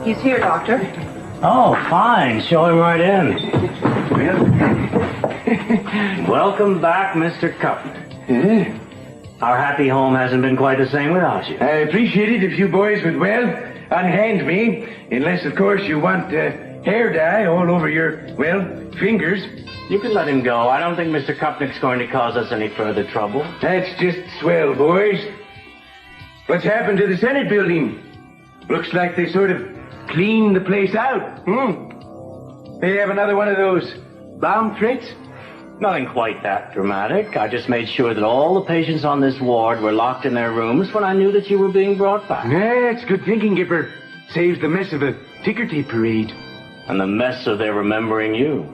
He's here, Doctor. Oh, fine. Show him right in. Welcome back, Mr. Cup. Our happy home hasn't been quite the same without you. I appreciate it if you boys would, well, unhand me. Unless, of course, you want hair dye all over your, well, fingers. You can let him go. I don't think Mr. Kupnick's going to cause us any further trouble. That's just swell, boys. What's happened to the Senate building? Looks like they sort of cleaned the place out. They have another one of those bomb threats? Nothing quite that dramatic. I just made sure that all the patients on this ward were locked in their rooms when I knew that you were being brought back. That's good thinking, Gipper. Saves the mess of a ticker tape parade. And the mess of their remembering you.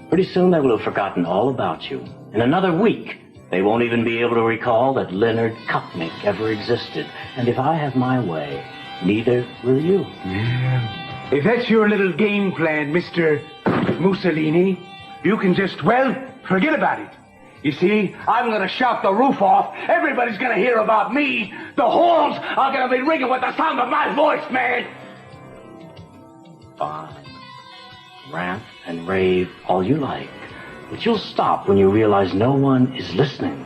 Pretty soon they will have forgotten all about you. In another week, they won't even be able to recall that Leonard Kupnick ever existed. And if I have my way, neither will you. Yeah. If that's your little game plan, Mr. Mussolini, you can just, well, forget about it. You see, I'm going to shout the roof off. Everybody's going to hear about me. The halls are going to be ringing with the sound of my voice, man. Fine. Rant and rave all you like. But you'll stop when you realize no one is listening.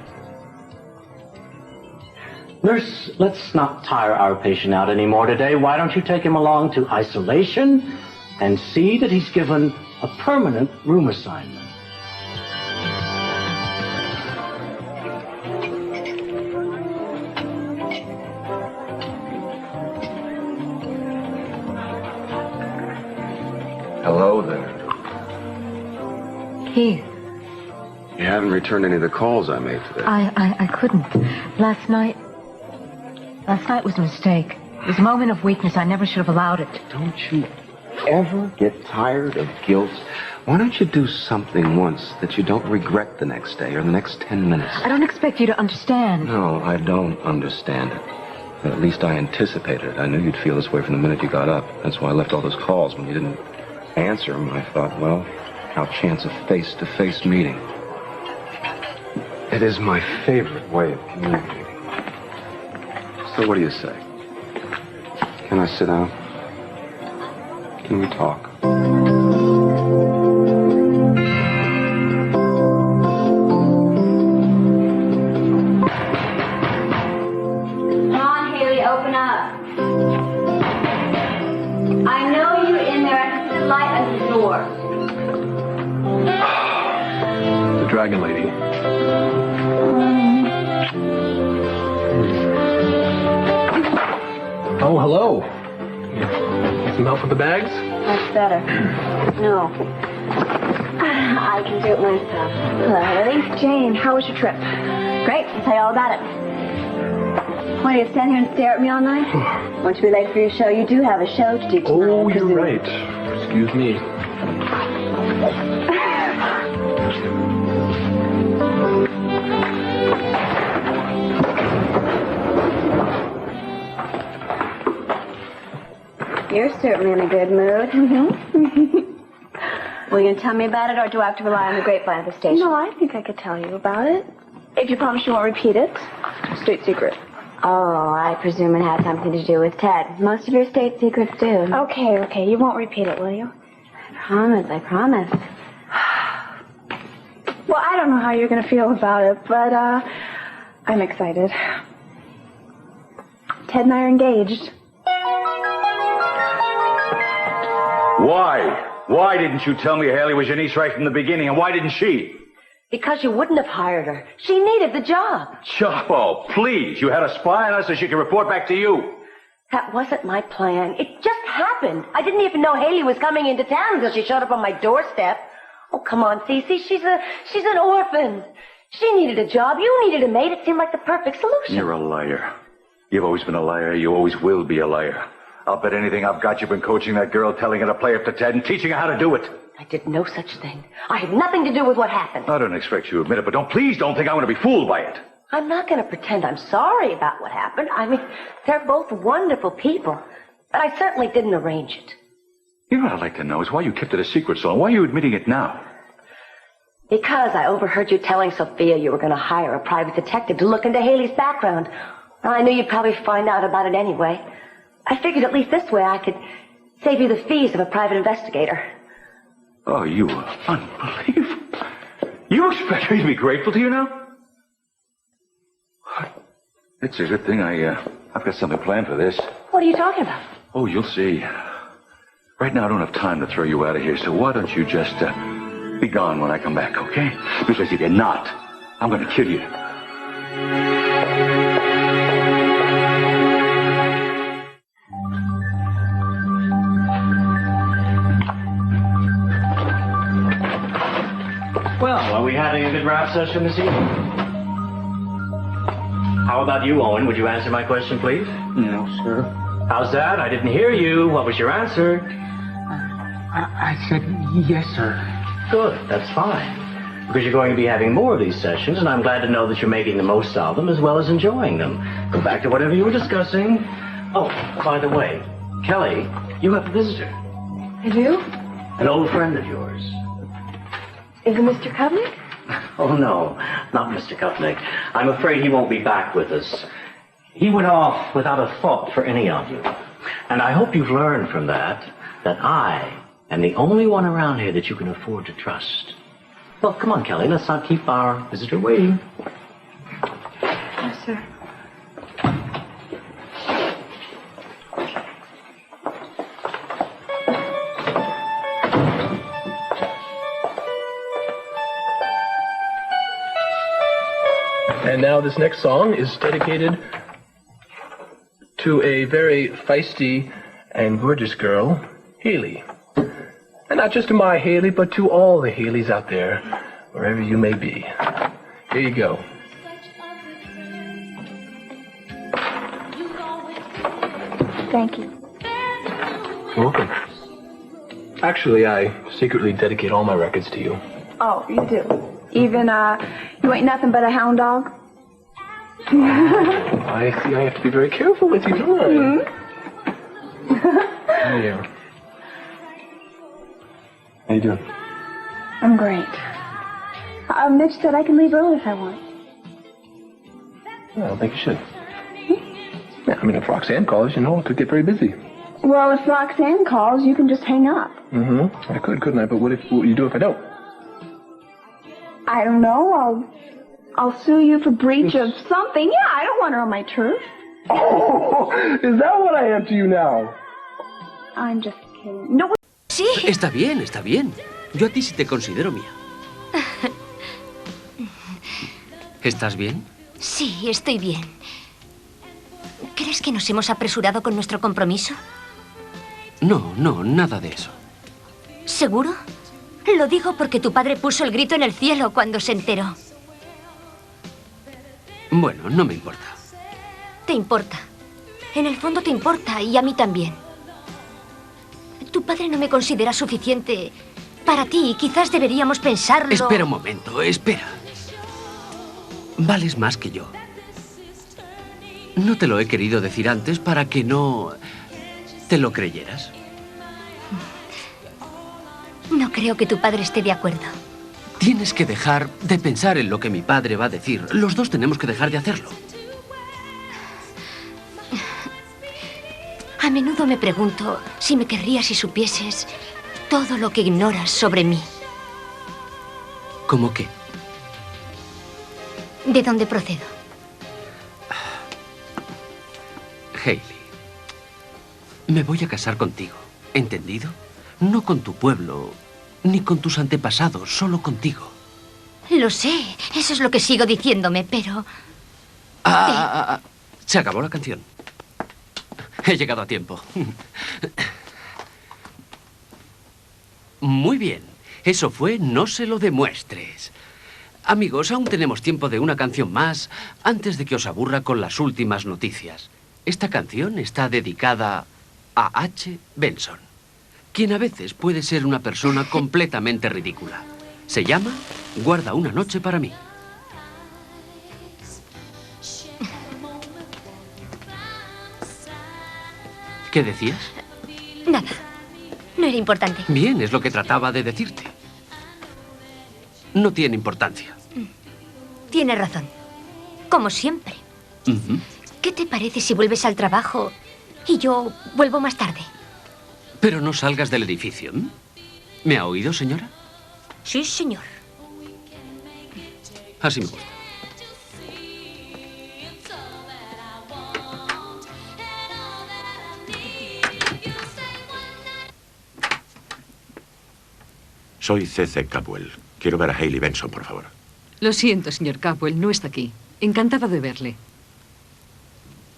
Nurse, let's not tire our patient out anymore today. Why don't you take him along to isolation and see that he's given a permanent room assignment? Hello there. Keith. You haven't returned any of the calls I made today. I couldn't. Last night was a mistake. It was a moment of weakness. I never should have allowed it. Don't you ever get tired of guilt? Why don't you do something once that you don't regret the next day or the next 10 minutes? I don't expect you to understand. No, I don't understand it. But at least I anticipated it. I knew you'd feel this way from the minute you got up. That's why I left all those calls. When you didn't answer them, I thought, well, I'll chance a face-to-face meeting. It is my favorite way of communicating. So what do you say? Can I sit down? Can we talk? Come on, Hayley, open up. I know you're in there. I can see the light under the door. The dragon lady. Oh, hello. Need some help with the bags? That's better. No. I can do it myself. Hello, Hayley. Jane, how was your trip? Great. I'll tell you all about it. Why do you stand here and stare at me all night? Won't you be late for your show? You do have a show to do tonight. Oh, you're right. Excuse me. You're certainly in a good mood. Mm-hmm. Will you tell me about it, or do I have to rely on the grapevine at the station? No, I think I could tell you about it. If you promise you won't repeat it. State secret. Oh, I presume it had something to do with Ted. Most of your state secrets do. Okay. You won't repeat it, will you? I promise. Well, I don't know how you're going to feel about it, but, I'm excited. Ted and I are engaged. Why? Why didn't you tell me Hayley was your niece right from the beginning, and why didn't she? Because you wouldn't have hired her. She needed the job. Chapo, please. You had a spy on us so she could report back to you. That wasn't my plan. It just happened. I didn't even know Hayley was coming into town until she showed up on my doorstep. Oh, come on, Cece. She's an orphan. She needed a job. You needed a maid. It seemed like the perfect solution. You're a liar. You've always been a liar. You always will be a liar. I'll bet anything I've got you've been coaching that girl, telling her to play up to Ted and teaching her how to do it. I did no such thing. I had nothing to do with what happened. I don't expect you to admit it, but please don't think I'm going to be fooled by it. I'm not going to pretend I'm sorry about what happened. I mean, they're both wonderful people. But I certainly didn't arrange it. You know what I'd like to know is why you kept it a secret so long. Why are you admitting it now? Because I overheard you telling Sophia you were going to hire a private detective to look into Hayley's background. Well, I knew you'd probably find out about it anyway. I figured at least this way I could Save you the fees of a private investigator. Oh, you are unbelievable. You expect me to be grateful to you now? It's a good thing I've got something planned for this. What are you talking about? Oh, you'll see. Right now, I don't have time to throw you out of here, so why don't you just be gone when I come back, okay? Because if you're not, I'm going to kill you. Well, are we having a good rap session this evening? How about you, Owen? Would you answer my question, please? No, sir. How's that? I didn't hear you. What was your answer? I said yes, sir. Good, that's fine. Because you're going to be having more of these sessions, and I'm glad to know that you're making the most of them as well as enjoying them. Go back to whatever you were discussing. Oh, by the way, Kelly, you have a visitor. I do? An old friend of yours. Is it Mr. Kovnick? Oh, no, not Mr. Kupnick. I'm afraid he won't be back with us. He went off without a thought for any of you. And I hope you've learned from that I am the only one around here that you can afford to trust. Well, come on, Kelly, let's not keep our visitor waiting. Yes, sir. And now this next song is dedicated to a very feisty and gorgeous girl, Hayley. And not just to my Hayley, but to all the Hayleys out there, wherever you may be. Here you go. Thank you. You're welcome. Actually, I secretly dedicate all my records to you. Oh, you do? Even, you ain't nothing but a hound dog? I see I have to be very careful with you, don't I? How are you? How you doing? I'm great. Mitch said I can leave early if I want. Well, I don't think you should. Yeah, I mean, if Roxanne calls, you know, it could get very busy. Well, if Roxanne calls, you can just hang up. Mm-hmm. I could, couldn't I? But what will you do if I don't? I don't know. I'll sue you for breach of something. Yeah, I don't want her on my turf. Oh, is that what I am to you now? I'm just kidding. No. Sí. Está bien, está bien. Yo a ti sí te considero mía. ¿Estás bien? Sí, estoy bien. ¿Crees que nos hemos apresurado con nuestro compromiso? No, nada de eso. ¿Seguro? Lo digo porque tu padre puso el grito en el cielo cuando se enteró. Bueno, no me importa. Te importa. En el fondo te importa, y a mí también. Tu padre no me considera suficiente para ti, y quizás deberíamos pensarlo... Espera un momento, espera. Vales más que yo. No te lo he querido decir antes para que no te lo creyeras. No creo que tu padre esté de acuerdo. Tienes que dejar de pensar en lo que mi padre va a decir. Los dos tenemos que dejar de hacerlo. A menudo me pregunto si me querrías si supieses todo lo que ignoras sobre mí. ¿Cómo qué? ¿De dónde procedo? Hayley, me voy a casar contigo, ¿entendido? No con tu pueblo, ni con tus antepasados, solo contigo. Lo sé, eso es lo que sigo diciéndome, pero... Se acabó la canción. He llegado a tiempo. Muy bien, eso fue No se lo demuestres. Amigos, aún tenemos tiempo de una canción más antes de que os aburra con las últimas noticias. Esta canción está dedicada a H. Benson, quien a veces puede ser una persona completamente ridícula. Se llama Guarda una noche para mí. ¿Qué decías? Nada, no era importante. Bien, es lo que trataba de decirte. No tiene importancia. Tienes razón, como siempre. ¿Qué te parece si vuelves al trabajo y yo vuelvo más tarde? Pero no salgas del edificio. ¿Me ha oído, señora? Sí, señor. Así me gusta. Soy C.C. Capwell. Quiero ver a Hayley Benson, por favor. Lo siento, señor Capwell, no está aquí. Encantada de verle.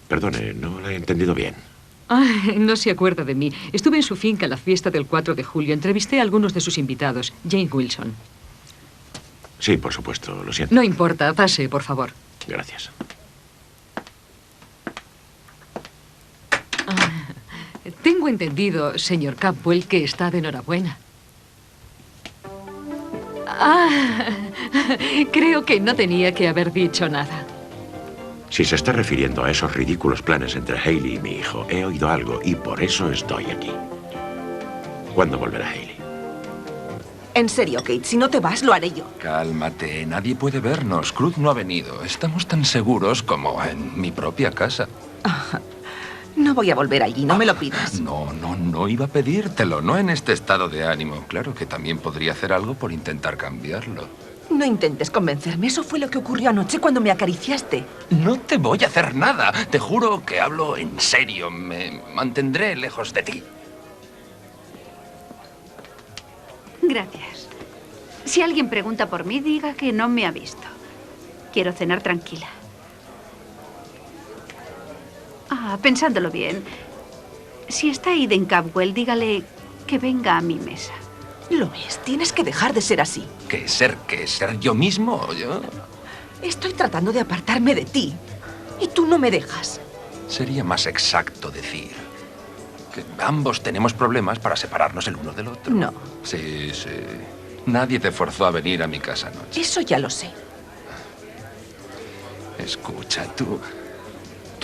Perdone, no la he entendido bien. No se acuerda de mí. Estuve en su finca en la fiesta del 4 de julio. Entrevisté a algunos de sus invitados. Jane Wilson. Sí, por supuesto, lo siento. No importa, pase, por favor. Gracias. Tengo entendido, señor Capwell, que está de enhorabuena. Creo que no tenía que haber dicho nada. Si se está refiriendo a esos ridículos planes entre Hayley y mi hijo, he oído algo y por eso estoy aquí. ¿Cuándo volverá Hayley? En serio, Kate, si no te vas, lo haré yo. Cálmate, nadie puede vernos. Cruz no ha venido. Estamos tan seguros como en mi propia casa. No voy a volver allí, no me lo pidas. No iba a pedírtelo, no en este estado de ánimo. Claro que también podría hacer algo por intentar cambiarlo. No intentes convencerme, eso fue lo que ocurrió anoche cuando me acariciaste. No te voy a hacer nada. Te juro que hablo en serio. Me mantendré lejos de ti. Gracias. Si alguien pregunta por mí, diga que no me ha visto. Quiero cenar tranquila. Pensándolo bien, si está Eden Capwell, dígale que venga a mi mesa. Lo es, tienes que dejar de ser así. ¿Qué ser yo mismo? ¿Yo? Estoy tratando de apartarme de ti y tú no me dejas. Sería más exacto decir que ambos tenemos problemas para separarnos el uno del otro. No. Sí. Nadie te forzó a venir a mi casa anoche. Eso ya lo sé. Escucha, tú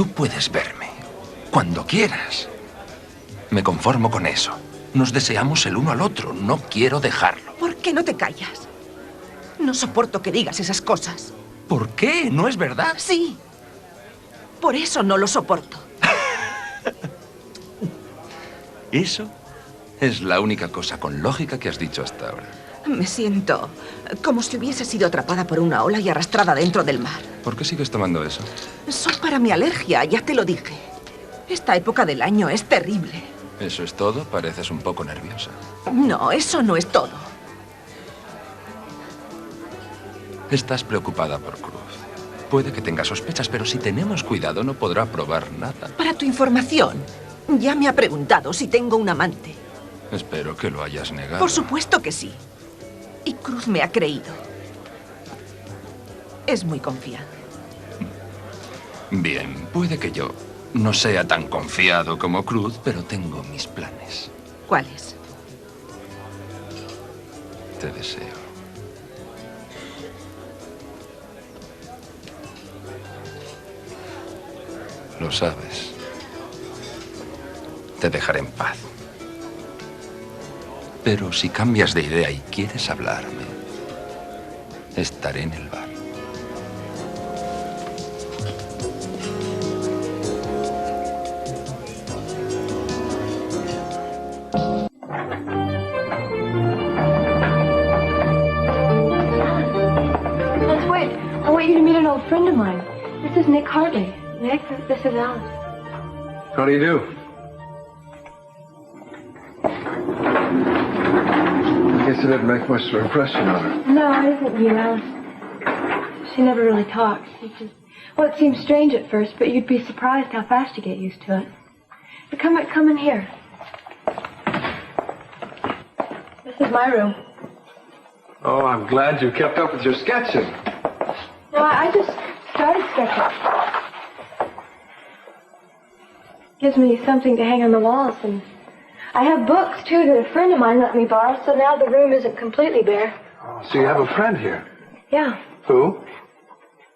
puedes verme cuando quieras. Me conformo con eso. Nos deseamos el uno al otro. No quiero dejarlo. ¿Por qué no te callas? No soporto que digas esas cosas. ¿Por qué? ¿No es verdad? Sí. Por eso no lo soporto. Eso es la única cosa con lógica que has dicho hasta ahora. Me siento como si hubiese sido atrapada por una ola y arrastrada dentro del mar. ¿Por qué sigues tomando eso? Son para mi alergia, ya te lo dije. Esta época del año es terrible. ¿Eso es todo? Pareces un poco nerviosa. No, eso no es todo. Estás preocupada por Cruz. Puede que tenga sospechas, pero si tenemos cuidado no podrá probar nada. Para tu información, ya me ha preguntado si tengo un amante. Espero que lo hayas negado. Por supuesto que sí. Y Cruz me ha creído. Es muy confiado. Bien, puede que yo no sea tan confiado como Cruz, pero tengo mis planes. ¿Cuáles? Te deseo. Lo sabes. Te dejaré en paz. Pero si cambias de idea y quieres hablarme, estaré en el bar. Let's wait. I want you to meet an old friend of mine. This is Nick Hartley. Nick, this is Alice. How do you do? I guess it didn't make much of an impression on her. No, it isn't you, Alice. She never really talks. Well, it seems strange at first, but you'd be surprised how fast you get used to it. But come in here. This is my room. Oh, I'm glad you kept up with your sketching. No, I just started sketching. Gives me something to hang on the walls, and I have books, too, that a friend of mine let me borrow, so now the room isn't completely bare. Oh, so you have a friend here? Yeah. Who?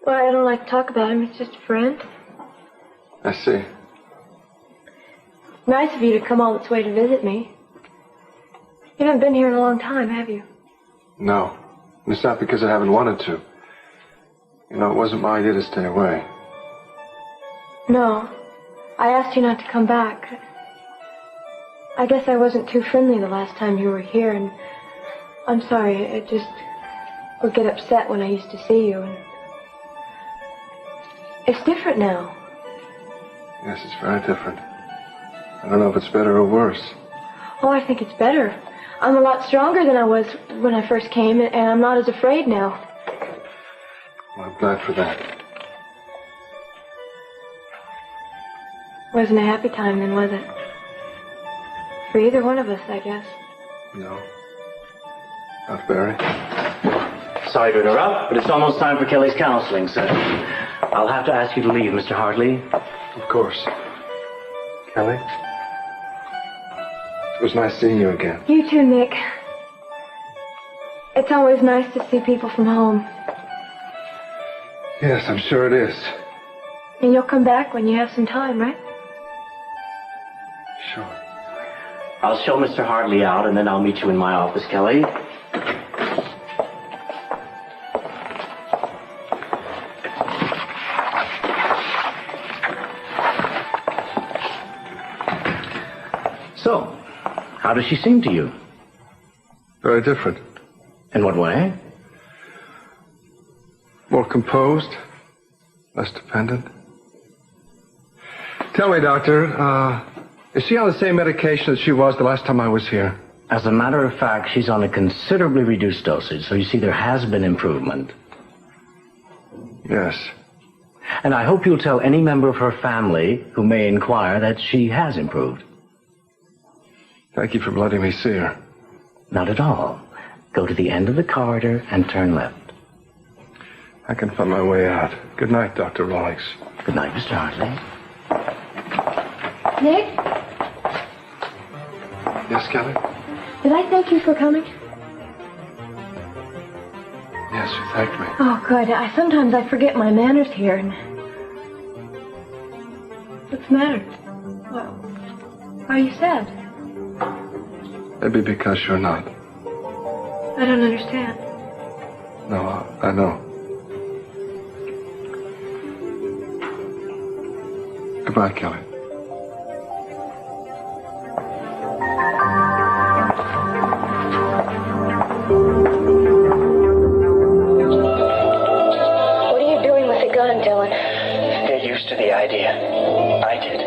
Well, I don't like to talk about him. It's just a friend. I see. Nice of you to come all this way to visit me. You haven't been here in a long time, have you? No. And it's not because I haven't wanted to. You know, it wasn't my idea to stay away. No. I asked you not to come back. I guess I wasn't too friendly the last time you were here, and I'm sorry. I just would get upset when I used to see you, and it's different now. Yes, it's very different. I don't know if it's better or worse. Oh, I think it's better. I'm a lot stronger than I was when I first came, and I'm not as afraid now. Well, I'm glad for that. Wasn't a happy time then, was it? For either one of us, I guess. No. Not very. Sorry to interrupt, but it's almost time for Kelly's counseling session. I'll have to ask you to leave, Mr. Hartley. Of course. Kelly? It was nice seeing you again. You too, Nick. It's always nice to see people from home. Yes, I'm sure it is. And you'll come back when you have some time, right? Sure. I'll show Mr. Hartley out, and then I'll meet you in my office, Kelly. So, how does she seem to you? Very different. In what way? More composed, less dependent. Tell me, Doctor, is she on the same medication as she was the last time I was here? As a matter of fact, she's on a considerably reduced dosage, so you see there has been improvement. Yes. And I hope you'll tell any member of her family who may inquire that she has improved. Thank you for letting me see her. Not at all. Go to the end of the corridor and turn left. I can find my way out. Good night, Dr. Rawlings. Good night, Mr. Hartley. Nick? Yes, Kelly? Did I thank you for coming? Yes, you thanked me. Oh, good. Sometimes I forget my manners here. And what's the matter? Why are you sad? Maybe because you're not. I don't understand. No, I know. Goodbye, Kelly. What are you doing with the gun, Dylan? Get used to the idea. I did.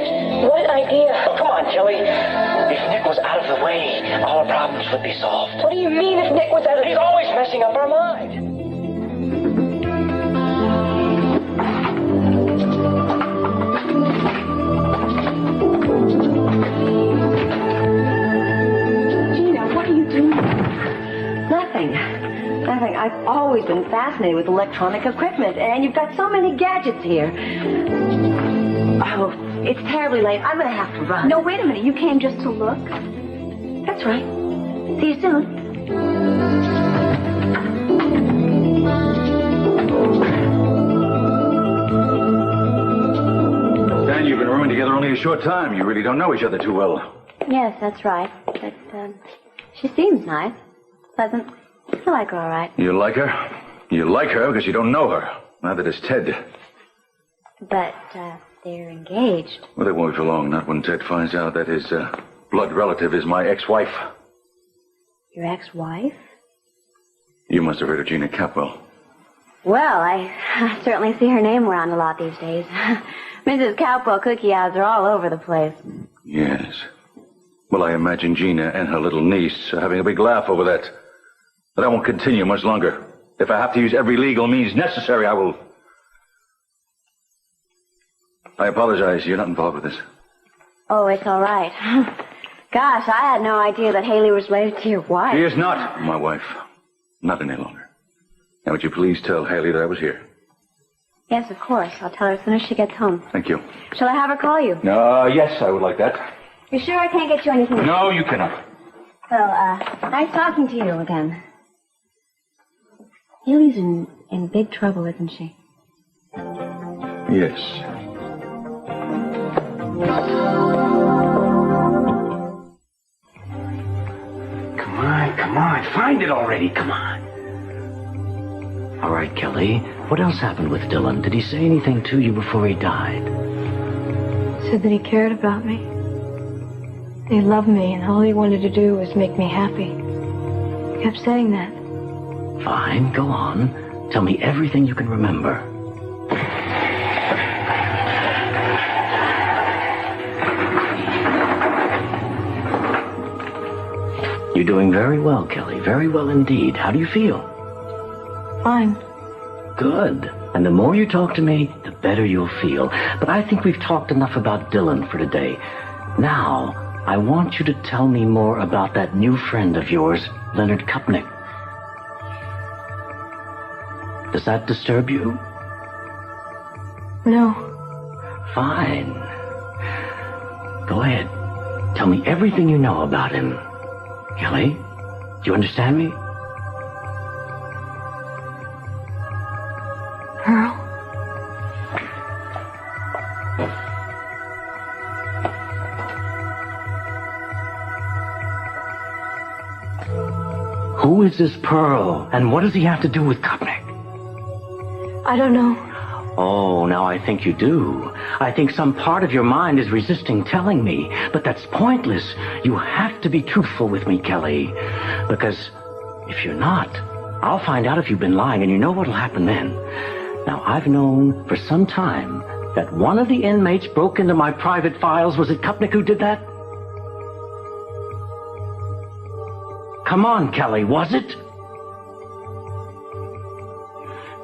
What idea? Oh, come on, Kelly. If Nick was out of the way, all our problems would be solved. What do you mean if Nick was out of... He's always messing up our mind. Gina, what are you doing? Nothing. I've always been fascinated with electronic equipment, and you've got so many gadgets here. Oh, it's terribly late. I'm going to have to run. No, wait a minute. You came just to look? That's right. See you soon. Dan, you've been rooming together only a short time. You really don't know each other too well. Yes, that's right. But, she seems nice. Pleasant. I like her all right. You like her? You like her because you don't know her. Neither does Ted. But, they're engaged. Well, they won't be for long. Not when Ted finds out that his blood relative is my ex-wife. Your ex-wife? You must have heard of Gina Capwell. Well, I certainly see her name around a lot these days. Mrs. Capwell cookie ads are all over the place. Yes. Well, I imagine Gina and her little niece are having a big laugh over that. But I won't continue much longer. If I have to use every legal means necessary, I will. I apologize. You're not involved with this. Oh, it's all right. Gosh, I had no idea that Hayley was related to your wife. She is not my wife. Not any longer. Now, would you please tell Hayley that I was here? Yes, of course. I'll tell her as soon as she gets home. Thank you. Shall I have her call you? Yes, I would like that. You sure I can't get you anything? No, you cannot. Well, nice talking to you again. Hayley's in big trouble, isn't she? Yes. Come on. Find it already. Come on. All right, Kelly. What else happened with Dylan? Did he say anything to you before he died? Said that he cared about me. He loved me, and all he wanted to do was make me happy. He kept saying that. Fine, go on. Tell me everything you can remember. You're doing very well, Kelly. Very well indeed. How do you feel? Fine. Good. And the more you talk to me, the better you'll feel. But I think we've talked enough about Dylan for today. Now, I want you to tell me more about that new friend of yours, Leonard Kupnik. Does that disturb you? No. Fine. Go ahead. Tell me everything you know about him. Kelly, do you understand me? Pearl? Who is this Pearl, and what does he have to do with Kupnik? I don't know. Oh, now I think you do. I think some part of your mind is resisting telling me, but that's pointless. You have to be truthful with me, Kelly. Because if you're not, I'll find out if you've been lying, and you know what'll happen then. Now, I've known for some time that one of the inmates broke into my private files. Was it Kupnik who did that? Come on, Kelly, was it?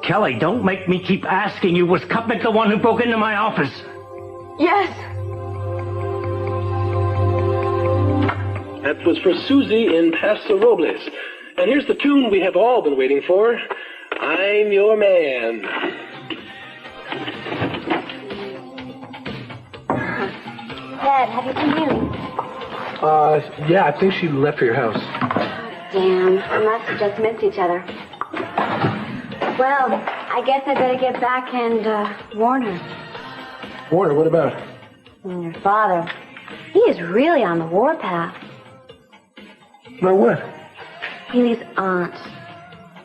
Kelly, don't make me keep asking you, was Kupnik the one who broke into my office? Yes. That was for Susie in Paso Robles. And here's the tune we have all been waiting for. I'm Your Man. Dad, have you been healing? Yeah, I think she left for your house. Damn, we must have just missed each other. Well, I guess I better get back and warn her. Warner, what about? Your father. He is really on the warpath. No, what? Hayley's aunt.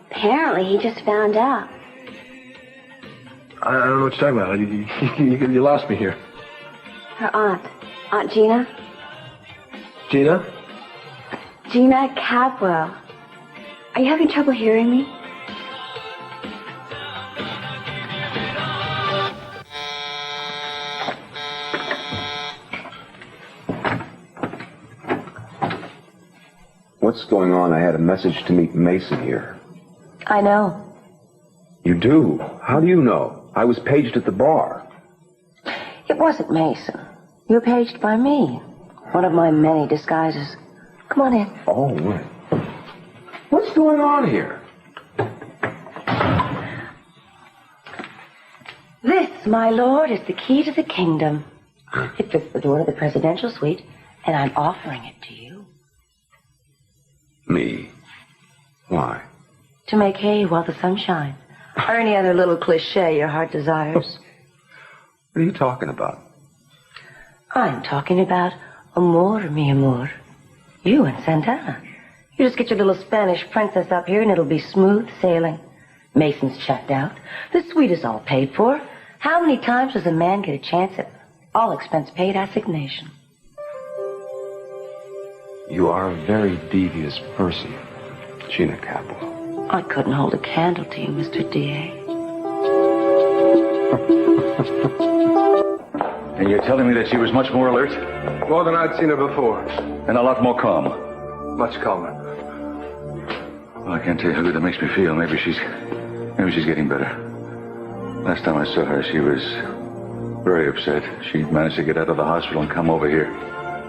Apparently, he just found out. I don't know what you're talking about. You lost me here. Her aunt. Aunt Gina? Gina? Gina Capwell. Are you having trouble hearing me? What's going on? I had a message to meet Mason here. I know. You do? How do you know? I was paged at the bar. It wasn't Mason. You were paged by me. One of my many disguises. Come on in. Oh, right. What's going on here? This, my lord, is the key to the kingdom. It fits the door to the presidential suite, and I'm offering it to you. Me? Why? To make hay while the sun shines. Or any other little cliche your heart desires. What are you talking about? I'm talking about amor, mi amor. You and Santana. You just get your little Spanish princess up here and it'll be smooth sailing. Mason's checked out. The suite is all paid for. How many times does a man get a chance at all expense paid assignation? You are a very devious person, Gina Capwell. I couldn't hold a candle to you, Mr. D.A. And you're telling me that she was much more alert? More than I'd seen her before. And a lot more calm? Much calmer. Well, I can't tell you how good that makes me feel. Maybe she's getting better. Last time I saw her, she was very upset. She managed to get out of the hospital and come over here.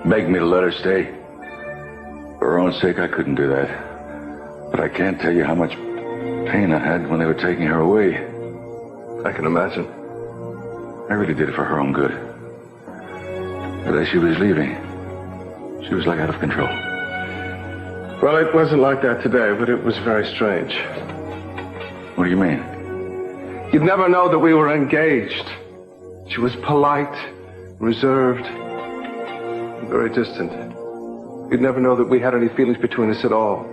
Begged me to let her stay. For her own sake, I couldn't do that. But I can't tell you how much pain I had when they were taking her away. I can imagine. I really did it for her own good. But as she was leaving, she was like out of control. Well, it wasn't like that today, but it was very strange. What do you mean? You'd never know that we were engaged. She was polite, reserved, and very distant. You'd never know that we had any feelings between us at all.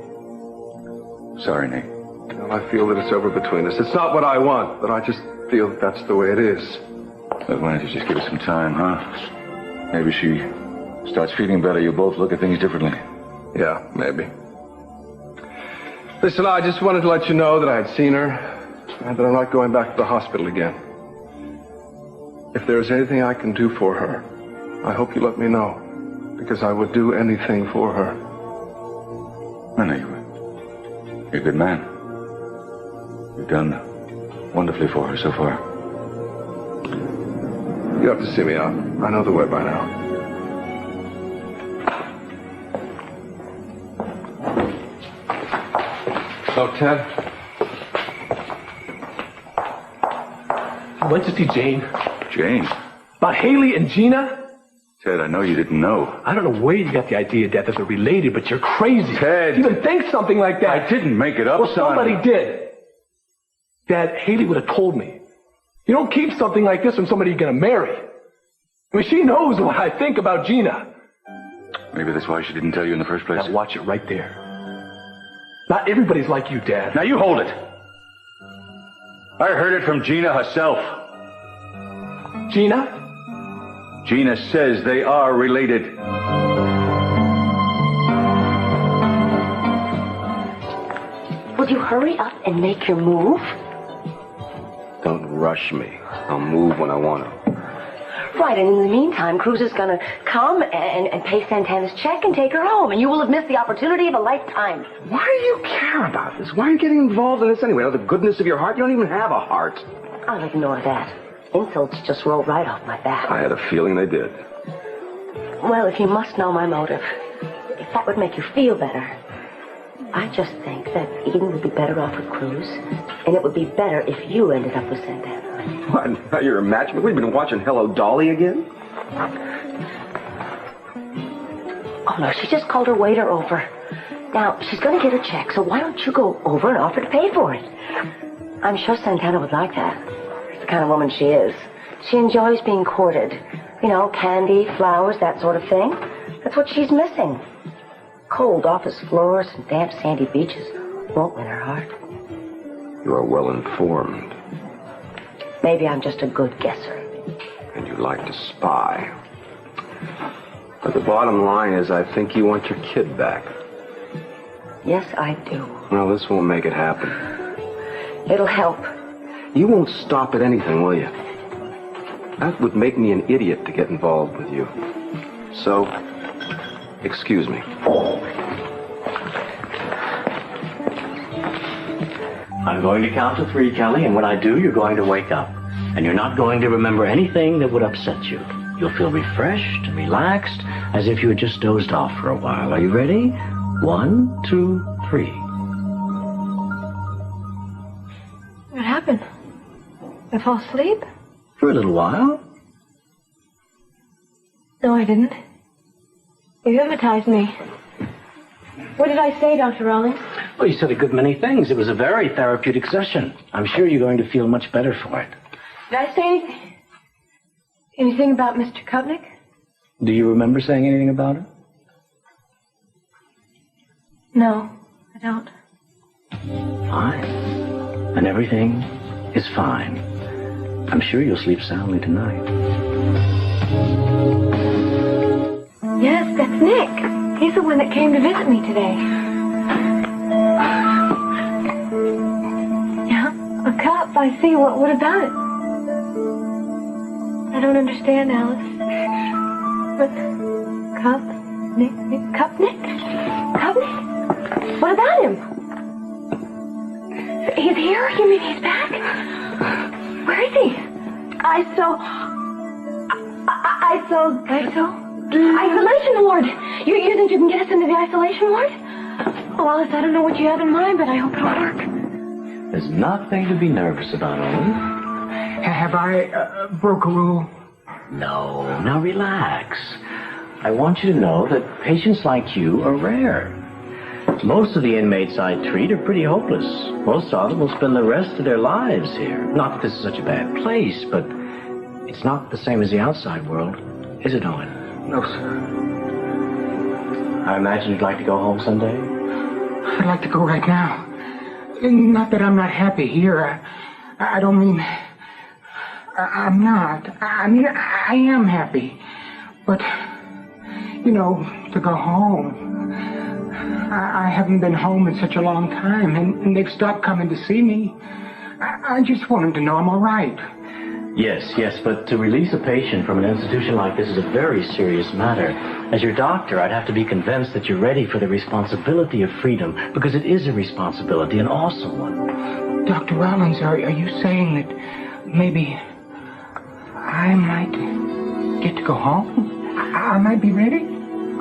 Sorry, Nick. Well, I feel that it's over between us. It's not what I want, but I just feel that's the way it is. Well, why don't you just give it some time, huh? Maybe she starts feeling better, you both look at things differently. Yeah, maybe. Listen, I just wanted to let you know that I had seen her and that I'm not going back to the hospital again. If there's anything I can do for her, I hope you let me know, because I would do anything for her. I know you would. You're a good man. You've done wonderfully for her so far. You have to see me out. I know the way by now. So, Ted? I went to see Jane. Jane? About Hayley and Gina? Ted, I know you didn't know. I don't know where you got the idea, Dad, that they're related, but you're crazy. Ted! To even think something like that. I didn't make it up, well, son. Somebody did. Dad, Hayley would have told me. You don't keep something like this from somebody you're going to marry. I mean, she knows what I think about Gina. Maybe that's why she didn't tell you in the first place. Now watch it right there. Not everybody's like you, Dad. Now you hold it. I heard it from Gina herself. Gina? Gina says they are related. Will you hurry up and make your move? Don't rush me. I'll move when I want to. Right, and in the meantime, Cruz is going to come and pay Santana's check and take her home, and you will have missed the opportunity of a lifetime. Why do you care about this? Why are you getting involved in this anyway? Out of the goodness of your heart? You don't even have a heart. I'll ignore that. Insults just roll right off my back. I had a feeling they did. Well, if you must know my motive, if that would make you feel better, I just think that Eden would be better off with Cruz, and it would be better if you ended up with Santana. What? Now you're a match? We've been watching Hello Dolly again? Oh, no, she just called her waiter over. Now, she's going to get her check, so why don't you go over and offer to pay for it? I'm sure Santana would like that. It's the kind of woman she is. She enjoys being courted. You know, candy, flowers, that sort of thing. That's what she's missing. Cold office floors and damp sandy beaches won't win her heart. You are well informed. Maybe I'm just a good guesser. And you like to spy. But the bottom line is I think you want your kid back. Yes, I do. Well, this won't make it happen. It'll help. You won't stop at anything, will you? That would make me an idiot to get involved with you. So, excuse me. I'm going to count to 3, Kelly, and when I do, you're going to wake up. And you're not going to remember anything that would upset you. You'll feel refreshed and relaxed, as if you had just dozed off for a while. Are you ready? 1, 2, 3. What happened? I fall asleep? For a little while. No, I didn't. You hypnotized me. What did I say, Dr. Rawlings? Well, you said a good many things. It was a very therapeutic session. I'm sure you're going to feel much better for it. Did I say anything? Anything about Mr. Kupnik? Do you remember saying anything about it? No, I don't. Fine. And everything is fine. I'm sure you'll sleep soundly tonight. Yes, that's Nick. He's the one that came to visit me today. Yeah, a cup. I see. What about it? I don't understand, Alice. What? Cup? Nick? Kupnik? Kupnik? What about him? He's here? You mean he's back? Where is he? Isolation ward. You think you can get us into the isolation ward? Oh, Alice, I don't know what you have in mind, but I hope it'll work. There's nothing to be nervous about, Owen. Have I broke a rule? No, now relax. I want you to know that patients like you are rare. Most of the inmates I treat are pretty hopeless. Most of them will spend the rest of their lives here. Not that this is such a bad place, but it's not the same as the outside world, is it, Owen? No, sir. I imagine you'd like to go home someday? I'd like to go right now. Not that I'm not happy here. I don't mean... I'm not. I mean, I am happy. But you know, to go home. I haven't been home in such a long time, and they've stopped coming to see me. I just want them to know I'm all right. Yes, but to release a patient from an institution like this is a very serious matter. As your doctor, I'd have to be convinced that you're ready for the responsibility of freedom, because it is a responsibility, an awesome one. Dr. Rollins, are you saying that maybe I might get to go home? I might be ready?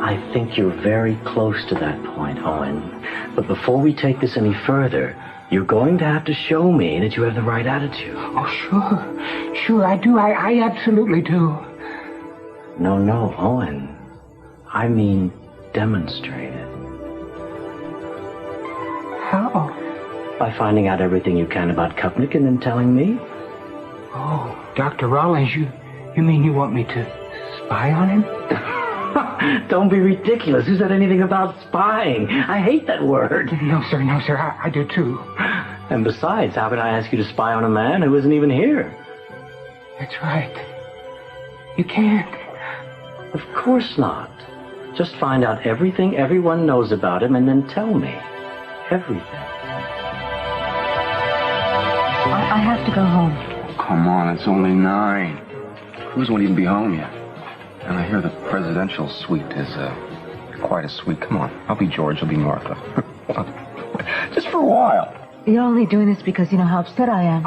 I think you're very close to that point, Owen. But before we take this any further, you're going to have to show me that you have the right attitude. Oh, sure. Sure, I do. I absolutely do. No, Owen. I mean demonstrate it. How? By finding out everything you can about Kupnik and then telling me. Oh, Dr. Rollins, you mean you want me to spy on him? Don't be ridiculous. Who said anything about spying? I hate that word. No, sir. I do too. And besides, how can I ask you to spy on a man who isn't even here? That's right. You can't. Of course not. Just find out everything everyone knows about him and then tell me. Everything. I have to go home. Come on, it's only 9. Cruz won't even be home yet. And I hear the presidential suite is, quite a suite. Come on, I'll be George, you'll be Martha. Just for a while. You're only doing this because you know how upset I am.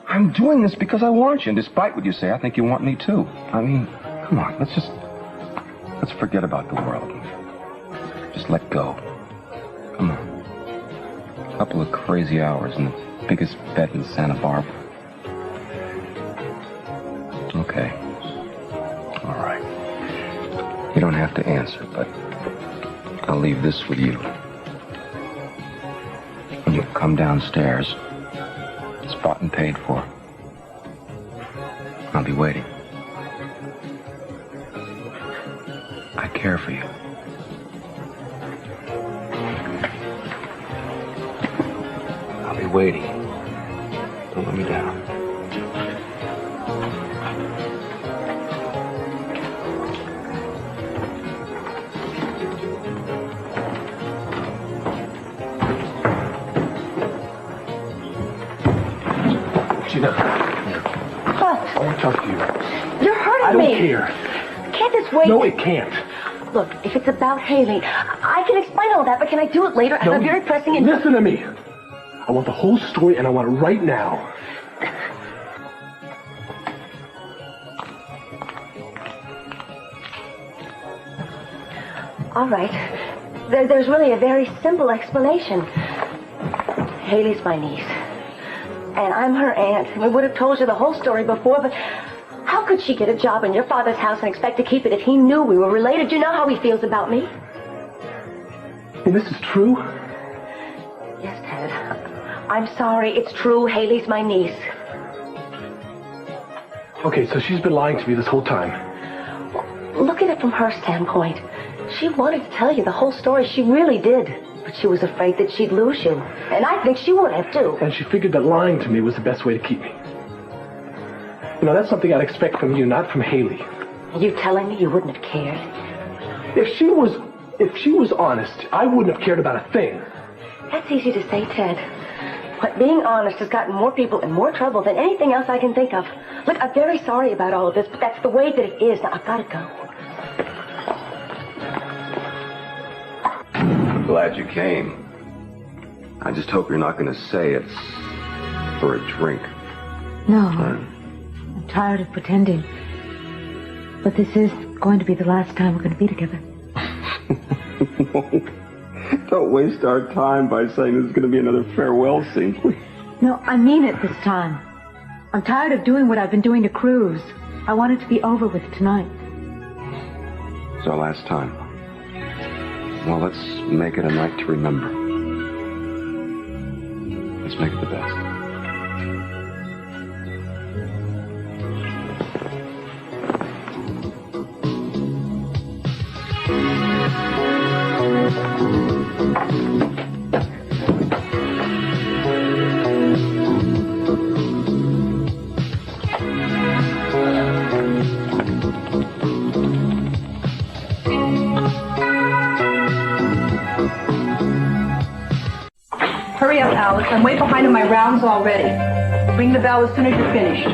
I'm doing this because I want you, and despite what you say, I think you want me too. I mean, come on, let's forget about the world. Just let go. Come on. A couple of crazy hours in the biggest bed in Santa Barbara. Okay. All right. You don't have to answer, but I'll leave this with you. When you come downstairs, it's bought and paid for. I'll be waiting. I care for you. I'll be waiting. Don't let me down. Gina. What? I want to talk to you. You're hurting I don't me. care. Can't this wait? No, it can't. Look, if it's about Hayley, I can explain all that, but can I do it later? I have a very pressing and... Listen to me. I want the whole story, and I want it right now. All right. There's really a very simple explanation. Hayley's my niece. And I'm her aunt. We would have told you the whole story before, but how could she get a job in your father's house and expect to keep it if he knew we were related? You know how he feels about me. And this is true? Yes, Ted. I'm sorry. It's true. Hayley's my niece. Okay, so she's been lying to me this whole time. Look at it from her standpoint. She wanted to tell you the whole story. She really did. But she was afraid that she'd lose you. And I think she would have, too. And she figured that lying to me was the best way to keep me. You know, that's something I'd expect from you, not from Hayley. Are you telling me you wouldn't have cared? If she was honest, I wouldn't have cared about a thing. That's easy to say, Ted. But being honest has gotten more people in more trouble than anything else I can think of. Look, I'm very sorry about all of this, but that's the way that it is. Now, I've got to go. I'm glad you came. I just hope you're not going to say it's for a drink. No. I'm tired of pretending. But this is going to be the last time we're going to be together. Don't waste our time by saying this is going to be another farewell scene, please. No, I mean it this time. I'm tired of doing what I've been doing to Cruz. I want it to be over with tonight. It's our last time. Well, let's make it a night to remember. Let's make it the best. Alice. I'm way behind on my rounds already. Ring the bell as soon as you're finished.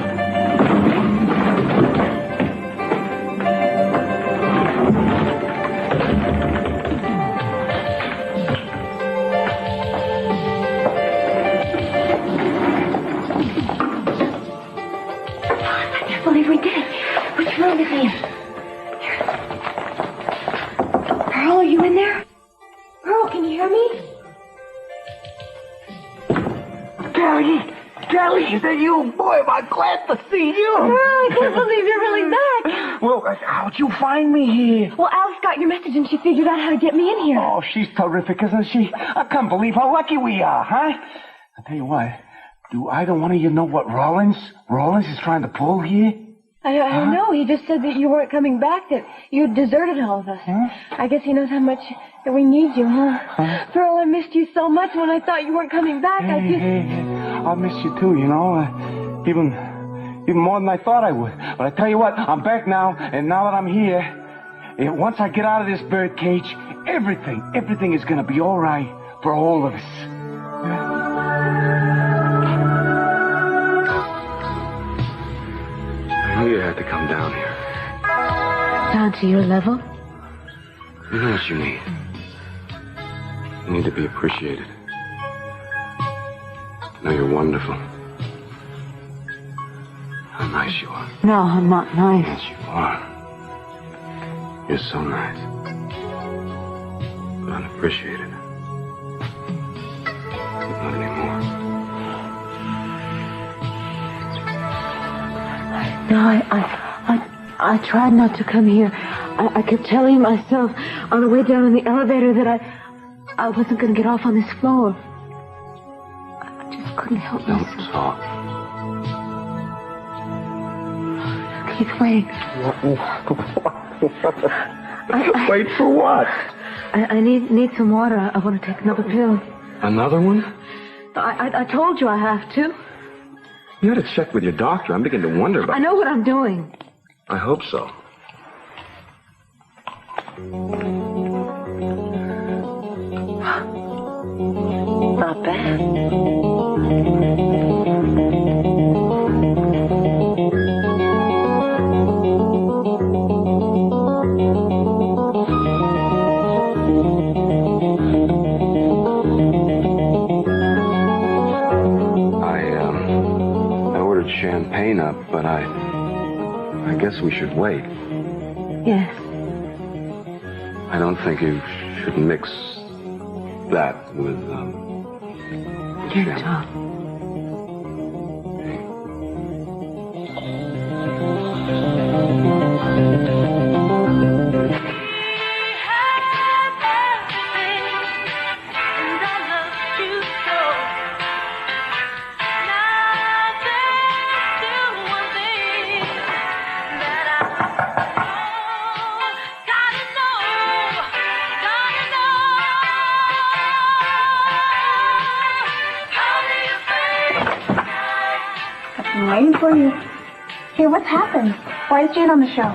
I can't believe we did it. Which room is he in? Pearl, are you in there? Pearl, can you hear me? Kelly, is that you? Boy, am I glad to see you. Pearl, I can't believe you're really back. Well, how'd you find me here? Well, Alice got your message and she figured out how to get me in here. Oh, she's terrific, isn't she? I can't believe how lucky we are, huh? I'll tell you what. Do either one of you know what Rollins is trying to pull here? I don't know. He just said that you weren't coming back, that you had deserted all of us. Huh? I guess he knows how much that we need you, huh? Pearl, I missed you so much when I thought you weren't coming back. I miss you too, you know. Even more than I thought I would. But I tell you what, I'm back now, and now that I'm here, once I get out of this bird cage, everything is gonna be all right for all of us. Yeah. I knew you had to come down here. Down to your level? You know what you need. You need to be appreciated. Know you're wonderful. How nice you are. No, I'm not nice. Yes, you are. You're so nice. But unappreciated. Not anymore. No, I tried not to come here. I kept telling myself on the way down in the elevator that I wasn't going to get off on this floor. I just couldn't help myself. Don't talk. Keith, wait. Wait for what? I need some water. I want to take another pill. Another one? I told you I have to. You ought to check with your doctor. I'm beginning to wonder about... I know what I'm doing. I hope so. Not bad. Champagne up, but I guess we should wait. Yes. I don't think you should mix that with, Can't talk. I'm waiting for you. Hey, what's happened? Why is Jane on the show?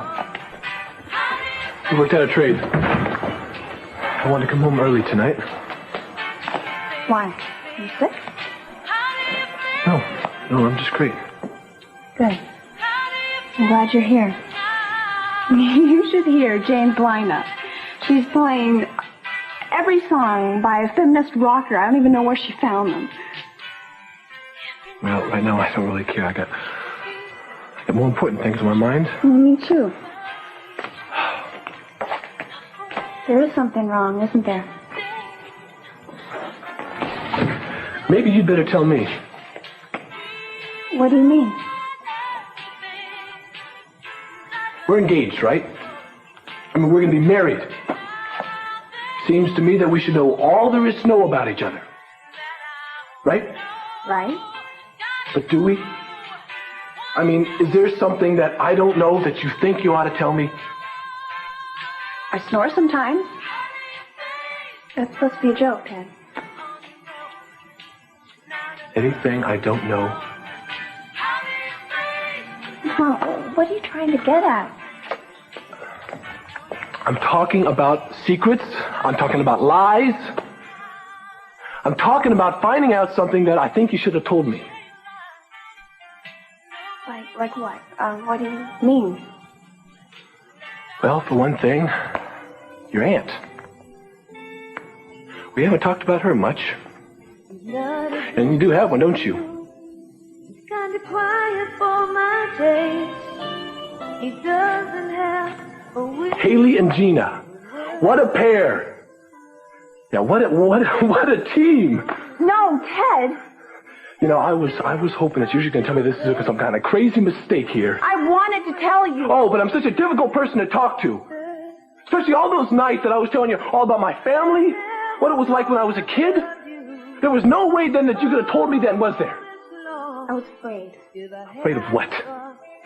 We worked out a trade. I want to come home early tonight. Why? Are you sick? No, I'm just great. Good. I'm glad you're here. You should hear Jane's lineup. She's playing every song by a feminist rocker. I don't even know where she found them. Well, right now I don't really care. I got more important things on my mind. Me too. There is something wrong, isn't there? Maybe you'd better tell me. What do you mean? We're engaged, right? I mean, we're going to be married. Seems to me that we should know all there is to know about each other. Right? Right? But do we? I mean, is there something that I don't know that you think you ought to tell me? I snore sometimes. That's supposed to be a joke, Ted. Anything I don't know? What are you trying to get at? I'm talking about secrets. I'm talking about lies. I'm talking about finding out something that I think you should have told me. Like what? What do you mean? Well, for one thing, your aunt. We haven't talked about her much. And you do have one, don't you? It's kind of quiet for my taste. He doesn't have a will. Hayley and Gina. What a pair. Yeah, what a team. No, Ted. You know, I was hoping that you were going to tell me this is some kind of crazy mistake here. I wanted to tell you. Oh, but I'm such a difficult person to talk to. Especially all those nights that I was telling you all about my family, what it was like when I was a kid. There was no way then that you could have told me then, was there? I was afraid. Afraid of what?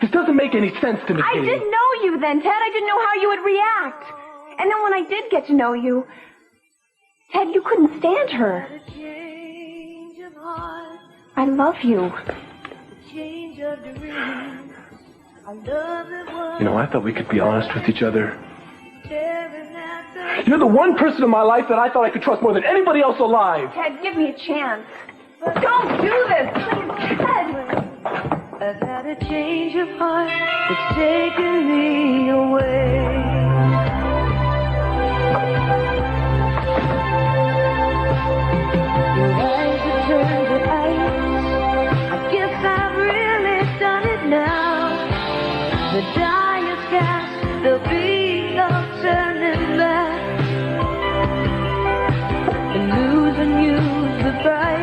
This doesn't make any sense to me, I Katie. didn't know you then, Ted. I didn't know how you would react. And then when I did get to know you, Ted, you couldn't stand her. I love you. You know, I thought we could be honest with each other. You're the one person in my life that I thought I could trust more than anybody else alive. Ted, give me a chance. Don't do this, please, Ted. I've had a change of heart. It's taken me away. Your eyes have turned to ice. I guess I've really done it now. The die is cast. There'll be no turning back. And losing you's the price.